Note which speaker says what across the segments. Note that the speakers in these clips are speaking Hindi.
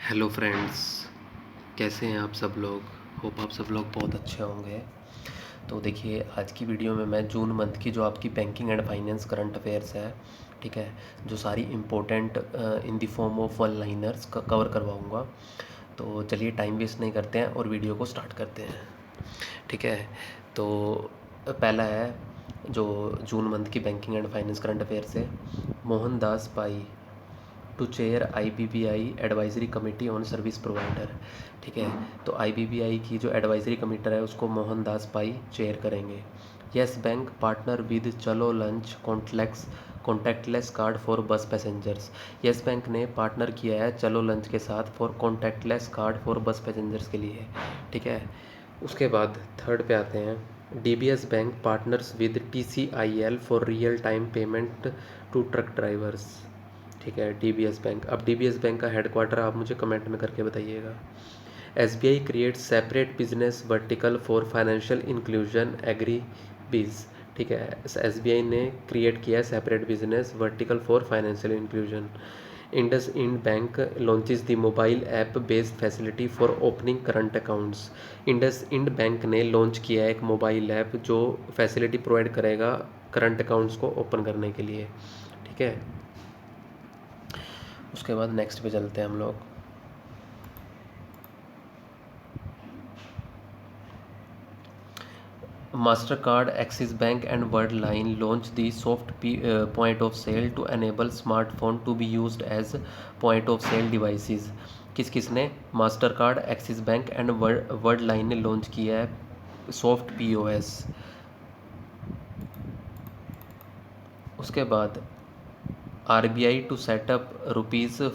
Speaker 1: हेलो फ्रेंड्स, कैसे हैं आप सब लोग। होप आप सब लोग बहुत अच्छे होंगे। तो देखिए, आज की वीडियो में मैं जून मंथ की जो आपकी banking and finance current affairs है, ठीक है, जो सारी important in the form of one liners का कवर करवाऊँगा। तो चलिए टाइम वेस्ट नहीं करते हैं और वीडियो को स्टार्ट करते हैं, ठीक है। तो पहला है जो जून मंथ की banking and finance current affairs है, Mohandas Pai to chair IBBI advisory committee on service provider, ठीक है। तो आईबीबीआई की जो एडवाइजरी कमेटी है उसको मोहनदास पाई चेयर करेंगे। यस बैंक पार्टनर विद चलो लंच कॉन्टैक्टलेस कार्ड फॉर बस पैसेंजर्स। यस बैंक ने पार्टनर किया है चलो लंच के साथ फॉर कॉन्टैक्टलेस कार्ड फॉर बस पैसेंजर्स के लिए, ठीक है। उसके बाद थर्ड पे आते हैं, DBS bank partners with TCIL for real time payment to truck drivers, ठीक है। डीबीएस बैंक, अब डीबीएस बैंक का हेडक्वार्टर आप मुझे कमेंट में करके बताइएगा। SBI create separate business vertical for financial inclusion agri biz, ठीक है। एसबीआई ने क्रिएट किया है separate business vertical for financial inclusion. IndusInd bank launches the mobile app based facility for opening current accounts. IndusInd bank ने लॉन्च किया है एक मोबाइल ऐप जो फैसिलिटी प्रोवाइड करेगा करंट अकाउंट्स को ओपन करने के लिए, ठीक है। उसके बाद नेक्स्ट पे चलते हैं हम लोग। Mastercard, Axis Bank and Worldline launch the soft point of sale to enable smartphone to be used as point of sale devices. किस किस ने? Mastercard, Axis Bank and Worldline ने लॉन्च किया है सॉफ्ट पीओएस। उसके बाद RBI to set up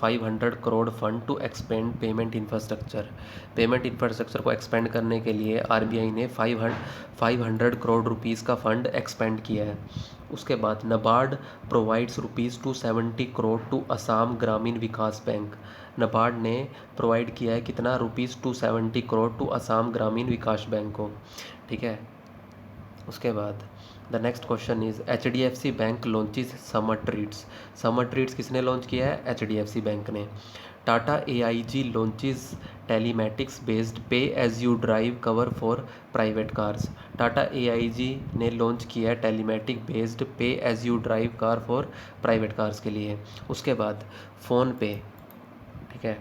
Speaker 1: ₹500 crore fund to expand payment infrastructure. Payment infrastructure को एक्सपेंड करने के लिए आरबीआई ने 500 करोड़ रुपीज़ का फंड एक्सपेंड किया है। उसके बाद नबार्ड प्रोवाइड्स ₹270 करोड़ टू असम ग्रामीण विकास बैंक। नबार्ड ने प्रोवाइड किया है कितना? ₹270 करोड़ टू असम ग्रामीण विकास बैंक को, ठीक है। उसके बाद the next question is HDFC bank launches summer treats. Summer treats किसने लॉन्च किया है? HDFC बैंक ने। Tata AIG launches telematics based pay as you drive cover for private cars. Tata AIG ने लॉन्च किया है telematic based pay as you drive car for private cars के लिए। उसके बाद फ़ोन पे, ठीक है,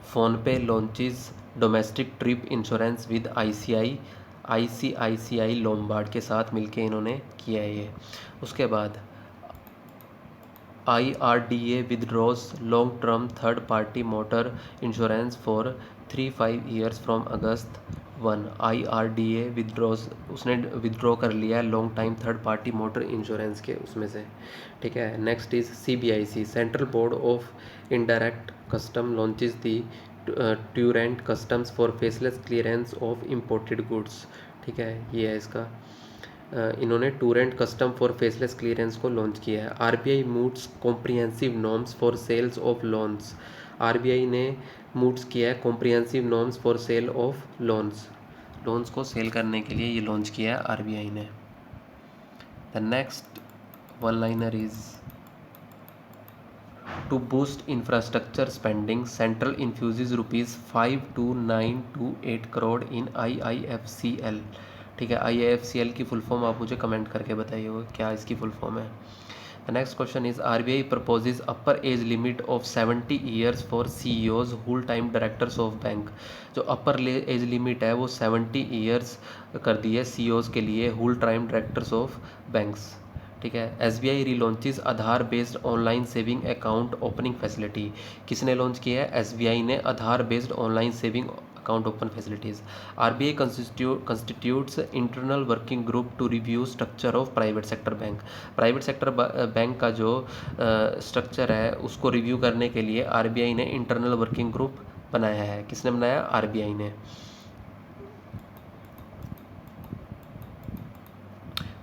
Speaker 1: फ़ोन पे launches domestic trip insurance with ICICI Lombard के साथ मिलके इन्होंने किया है ये। उसके बाद IRDA withdraws long term third party motor insurance for 3-5 years from August 1। IRDA withdraws, उसने विदड्रॉ कर लिया है long time third party motor insurance के उसमें से, ठीक है। Next is CBIC central board of indirect custom launches the Turant customs for faceless clearance of imported goods, ठीक है। ये है इसका, इन्होंने Turant custom for faceless clearance को लॉन्च किया है। RBI moves comprehensive norms for sales of loans. RBI ने मूव्स किया है comprehensive norms for sale of loans को सेल करने के लिए ये लॉन्च किया है आरबीआई ने। The next one liner is to boost infrastructure spending central infuses ₹52928 crore in IIFCL, ठीक है। IIFCL की फुल फॉर्म आप मुझे कमेंट करके बताइएगा क्या इसकी फुल फॉर्म है। The next question is RBI proposes upper age limit of 70 years for CEOs whole time directors of bank. जो अपर एज लिमिट है वो 70 ईयर्स कर दी है CEOs के लिए whole time directors of banks, ठीक है। SBI relaunches Aadhaar based online saving account opening facility. किसने लॉन्च किया है? SBI ने Aadhaar based online saving account open facilities. RBI constitutes internal working group to review structure of private sector bank. Private sector bank का जो स्ट्रक्चर है उसको रिव्यू करने के लिए RBI ने इंटरनल वर्किंग ग्रुप बनाया है। किसने बनाया? RBI ने।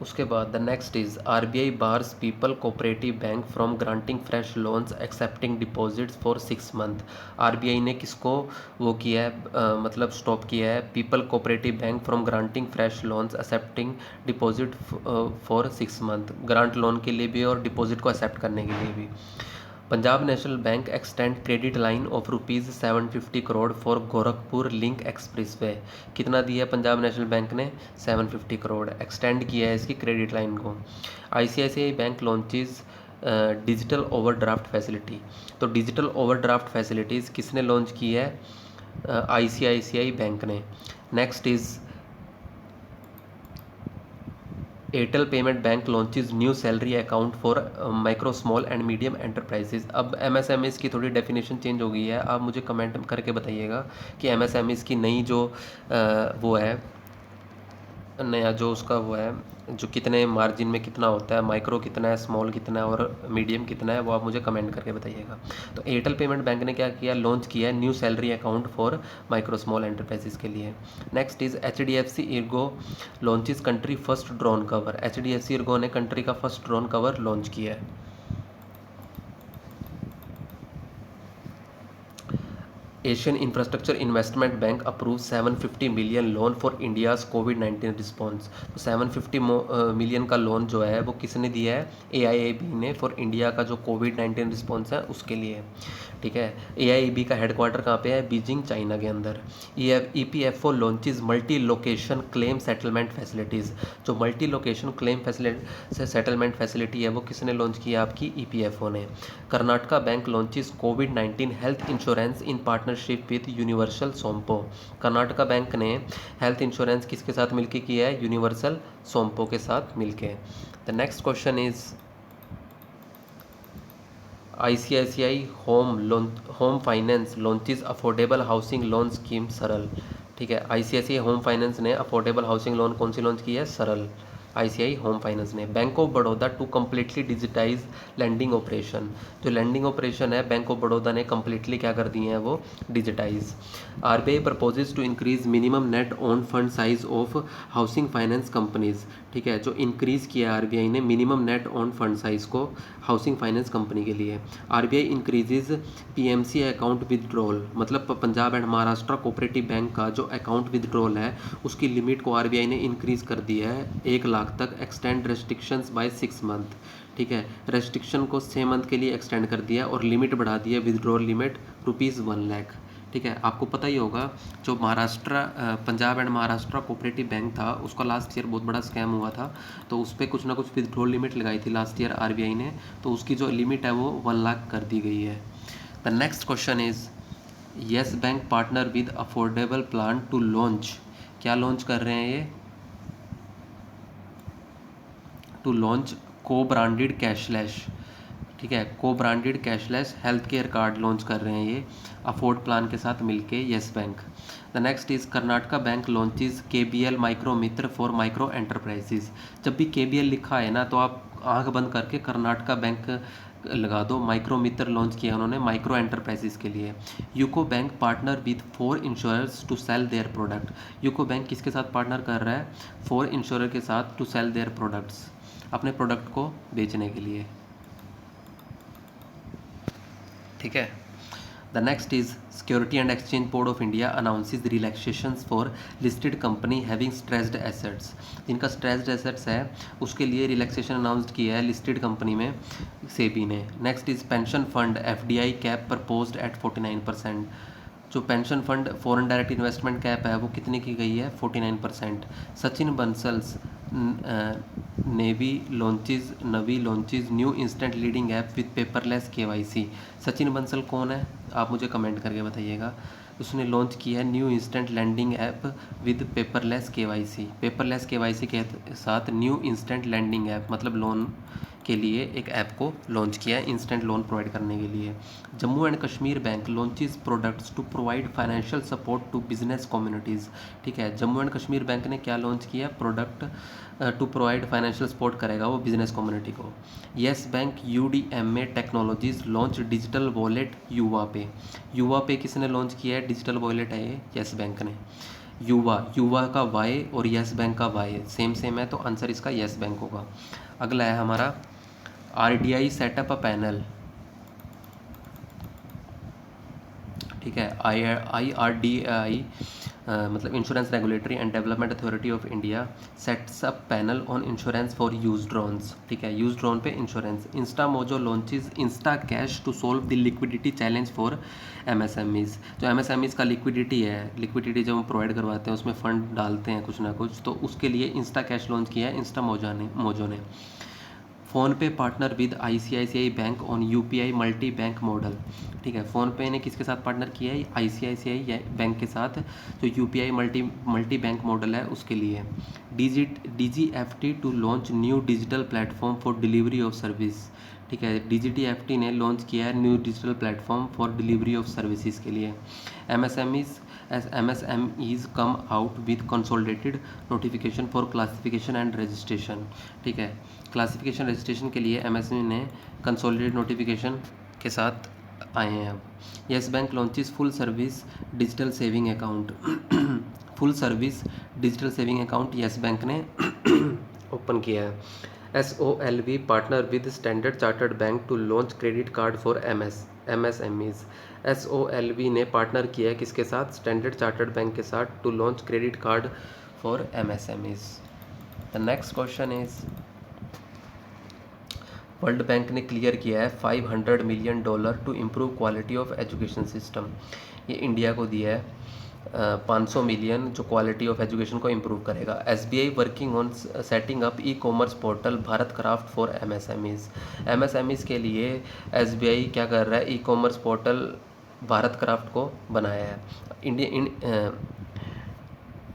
Speaker 1: उसके बाद the next is RBI bars people cooperative bank from granting fresh loans accepting deposits for 6 month. RBI ने किसको वो किया है, मतलब स्टॉप किया है people cooperative bank from granting fresh loans accepting deposit for 6 month, grant loan के लिए भी और डिपॉजिट को एक्सेप्ट करने के लिए भी। Punjab national bank extend credit line of rupees 750 crore for Gorakhpur link expressway. कितना दिया है पंजाब नेशनल बैंक ने? 750 करोड़ एक्सटेंड किया है इसकी क्रेडिट लाइन को। ICICI bank launches digital overdraft facility. तो डिजिटल ओवरड्राफ्ट फैसिलिटीज़ किसने लॉन्च की है? आईसीआईसीआई बैंक ने। Next is Airtel payment bank launches new salary account for micro small and medium enterprises. अब एमएसएमईज़ की थोड़ी डेफिनेशन चेंज हो गई है, आप मुझे कमेंट करके बताइएगा कि एमएसएमईज़ की नई जो वो है, नया जो उसका वो है, जो कितने मार्जिन में कितना होता है, माइक्रो कितना है, स्मॉल कितना है और मीडियम कितना है, वो आप मुझे कमेंट करके बताइएगा। तो एयरटेल पेमेंट बैंक ने क्या किया? लॉन्च किया है new salary account for micro small enterprises के लिए। Next is HDFC ergo launches country first drone cover. HDFC ergo ने कंट्री का फर्स्ट ड्रोन कवर लॉन्च किया है। Asian infrastructure investment bank approve 750 million loan for India's कोविड-19 रिस्पॉन्स। तो 750 मिलियन का लोन जो है वो किसने दिया है? एआईआईबी ने, फॉर इंडिया का जो कोविड-19 रिस्पॉन्स है उसके लिए। ठीक है, एआईबी का हेडक्वार्टर कहाँ पे है? बीजिंग, चाइना के अंदर। EPFO launches multi location claim settlement facilities. जो multi location claim settlement facility है वो किसने लॉन्च किया? आपकी ईपीएफओ ने। कर्नाटका बैंक लॉन्चेज कोविड-19 health insurance in partnership with universal Sompo. Karnataka bank ने हेल्थ इंश्योरेंस किसके साथ मिलकर किया है? यूनिवर्सल सोम्पो के साथ मिलके। The next question is ICICI Home Finance launches affordable housing loan scheme Saral. ठीक है, आईसीआईसीआई होम फाइनेंस ने अफोर्डेबल हाउसिंग लोन कौन सी लॉन्च की है? सरल। आईसीआई होम फाइनेंस ने। Bank of Baroda to completely digitize lending operation. जो लैंडिंग ऑपरेशन है बैंक ऑफ बड़ौदा ने कम्प्लीटली क्या कर दिए हैं? वो digitize. RBI proposes to increase minimum net own fund size of housing finance companies. ठीक है, जो इंक्रीज़ किया है आरबीआई ने minimum net own fund size को हाउसिंग फाइनेंस कंपनी के लिए। RBI increases PMC account withdrawal, मतलब Punjab and Maharashtra cooperative bank का जो अकाउंट विदड्रॉल है उसकी लिमिट को आरबीआई ने इंक्रीज़ कर दिया है 1 लाख तक। Extend restrictions by 6 month. ठीक है, रेस्ट्रिक्शन को 6 मंथ के लिए एक्सटेंड कर दिया और लिमिट बढ़ा दिया, विदड्रॉल लिमिट ₹1 लाख। ठीक है, आपको पता ही होगा जो Punjab and Maharashtra cooperative bank था उसका लास्ट ईयर बहुत बड़ा स्कैम हुआ था, तो उस पर कुछ ना कुछ विदड्रॉल लिमिट लगाई थी लास्ट ईयर आरबीआई ने, तो उसकी जो लिमिट है वो 1 लाख कर दी गई है। The next question is Yes Bank partner with affordable plan to launch. क्या लॉन्च कर रहे हैं ये? To launch cobranded cashless. ठीक है, cobranded cashless health care card launch कर रहे हैं ये अफोर्ड प्लान के साथ मिलके, Yes Bank. The next is Karnataka bank launches KBL micro Mitra for micro enterprises. जब भी केबीएल लिखा है ना तो आप आंख बंद करके कर्नाटका बैंक लगा दो। माइक्रो मित्र लॉन्च किया उन्होंने माइक्रो एंटरप्राइजेज के लिए। UCO Bank partner with 4 insurers to sell their product. UCO Bank किसके साथ पार्टनर कर रहा है? 4 इंश्योरर के साथ, टू सेल देयर प्रोडक्ट्स, अपने प्रोडक्ट को बेचने के लिए। ठीक है, the next is security and exchange board of India announces relaxations for listed company having stressed assets. जिनका स्ट्रेस्ड एसेट्स है उसके लिए रिलैक्सेशन अनाउंस किया है लिस्टेड कंपनी में सेबी ने। Next is pension fund FDI cap proposed at 49%। जो pension fund foreign direct investment cap है वो कितने की गई है? 49%। Sachin Bansal's Navi launches new instant lending app with paperless KYC. Sachin Bansal कौन है? आप मुझे कमेंट करके बताइएगा। उसने लॉन्च किया है new instant lending app with paperless KYC. Paperless KYC के साथ न्यू इंस्टेंट लैंडिंग ऐप, मतलब लोन के लिए एक ऐप को लॉन्च किया है इंस्टेंट लोन प्रोवाइड करने के लिए। Jammu and Kashmir Bank launches products to provide financial support to business communities. ठीक है, जम्मू एंड कश्मीर बैंक ने क्या लॉन्च किया? Product to provide financial support करेगा वो बिजनेस कम्युनिटी को। Yes bank UDMA technologies launch digital wallet Yuva pay. युवा पे किसने लॉन्च किया है? डिजिटल वॉलेट है ये येस बैंक ने। युवा का वाई और येस बैंक का वाई सेम है, तो आंसर इसका येस बैंक होगा। अगला है हमारा आरडीआई सेटअप अ पैनल। ठीक है। IRDAI मतलब insurance regulatory and development authority of India sets up panel on insurance for use drones. ठीक है, यूज ड्रोन पे insurance. Instamojo launches Instacash to solve the liquidity challenge for MSMEs। जो MSMEs का लिक्विडिटी है, लिक्विडिटी जब हम प्रोवाइड करवाते हैं उसमें फ़ंड डालते हैं कुछ ना कुछ, तो उसके लिए इंस्टा कैश लॉन्च किया है इंस्टा मोजो ने। PhonePe partner with ICICI bank on UPI multi bank model. ठीक है, फ़ोनपे ने किसके साथ पार्टनर किया है? ICICI बैंक के साथ, जो UPI मल्टी बैंक मॉडल है उसके लिए। DGFT to launch new digital platform for delivery of service. ठीक है, DGFT ने लॉन्च किया है new digital platform for delivery of services के लिए। MSMEs come out with consolidated notification for classification and registration. ठीक है, क्लासिफिकेशन रजिस्ट्रेशन के लिए MSME ने कंसोलिडेटेड नोटिफिकेशन के साथ आए हैं अब। Yes Bank launches full service digital saving account. Full service digital saving account Yes Bank ने ओपन किया है। SOLV partner with Standard Chartered Bank to launch credit card for MSMEs। SOLV ने पार्टनर किया है किसके साथ? स्टैंडर्ड चार्टर्ड बैंक के साथ, to launch credit card for MSMEs। The next question is, world bank ने क्लियर किया है $500 million to improve quality of education system. ये इंडिया को दिया है 500 मिलियन, जो क्वालिटी ऑफ एजुकेशन को इम्प्रूव करेगा। SBI working on setting up e-commerce portal Bharat craft for MSMEs के लिए SBI क्या कर रहा है? E-कॉमर्स पोर्टल भारत क्राफ्ट को बनाया है।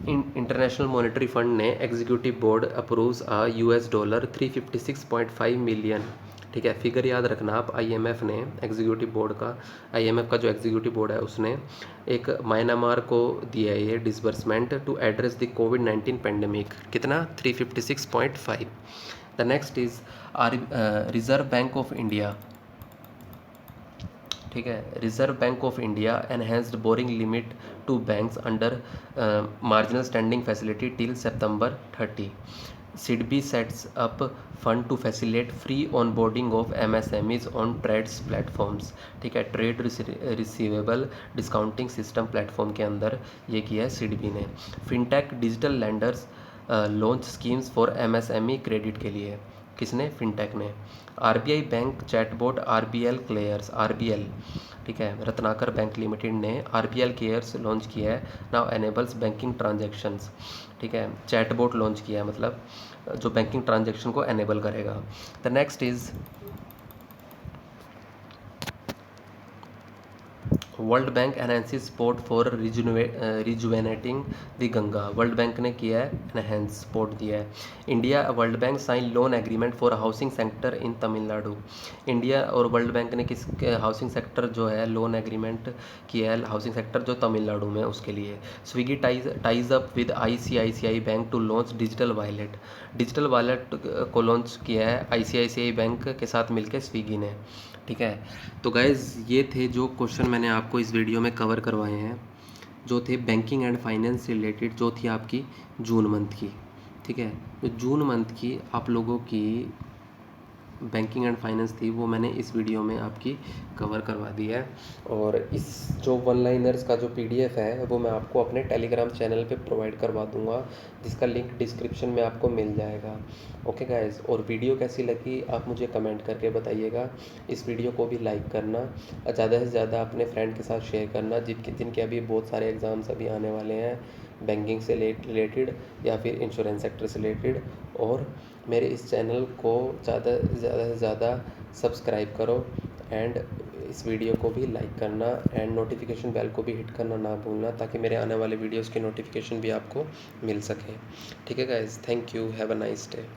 Speaker 1: इंटरनेशनल मॉनेटरी फंड ने एग्जीक्यूटिव बोर्ड अप्रूव्स $356.5 मिलियन। ठीक है, फिगर याद रखना आप। IMF ने एग्जीक्यूटिव बोर्ड का, IMF का जो एग्जीक्यूटिव बोर्ड है उसने एक म्यांमार को दिया है ये डिसबर्समेंट टू एड्रेस द कोविड-19 पेंडेमिक। कितना? 356.5। The next is Reserve Bank of India. ठीक है, Reserve Bank of India enhanced borrowing limit to banks under marginal standing facility till September 30। SIDBI sets up fund to facilitate free onboarding of MSMEs on TReDS platforms. ठीक है, trade receivable discounting system platform के अंदर ये किया है SIDBI ने। Fintech digital lenders launch schemes for MSME credit के लिए। किसने? फिनटेक ने। RBI bank chatbot RBL cares, RBL। ठीक है, रत्नाकर बैंक लिमिटेड ने RBL केयर्स लॉन्च किया है। Now enables banking transactions. ठीक है, चैटबॉट लॉन्च किया है, मतलब जो बैंकिंग ट्रांजैक्शन को एनेबल करेगा। The next is world bank enhances support for rejuvenating the Ganga. World bank ने किया है एनहेंस सपोर्ट दिया है। India world bank sign loan agreement for housing sector in Tamil Nadu. India और वर्ल्ड बैंक ने किस हाउसिंग सेक्टर जो है लोन एग्रीमेंट किया है, हाउसिंग सेक्टर जो तमिलनाडु में, उसके लिए। Swiggy ties up with ICICI bank to launch digital wallet. Digital wallet को लॉन्च किया है ICICI बैंक के साथ मिलकर स्विगी ने। ठीक है, तो गाइज़ ये थे जो क्वेश्चन मैंने आपको इस वीडियो में कवर करवाए हैं, जो थे बैंकिंग एंड फाइनेंस से रिलेटेड, जो थी आपकी जून मंथ की। ठीक है, तो जून मंथ की आप लोगों की बैंकिंग एंड फाइनेंस थी वो मैंने इस वीडियो में आपकी कवर करवा दी है। और इस जो वन लाइनर्स का जो PDF है वो मैं आपको अपने टेलीग्राम चैनल पे प्रोवाइड करवा दूंगा, जिसका लिंक डिस्क्रिप्शन में आपको मिल जाएगा। ओके गाइस, और वीडियो कैसी लगी आप मुझे कमेंट करके बताइएगा। इस वीडियो को भी लाइक करना, ज़्यादा से ज़्यादा अपने फ्रेंड के साथ शेयर करना जिनके अभी बहुत सारे एग्ज़ाम्स अभी आने वाले हैं बैंकिंग से रिलेटेड या फिर इंश्योरेंस सेक्टर से रिलेटेड। और मेरे इस चैनल को ज़्यादा से ज़्यादा सब्सक्राइब करो, एंड इस वीडियो को भी लाइक करना, एंड नोटिफिकेशन बेल को भी हिट करना ना भूलना, ताकि मेरे आने वाले वीडियोस की नोटिफिकेशन भी आपको मिल सके। ठीक है guys, thank you, have a nice day.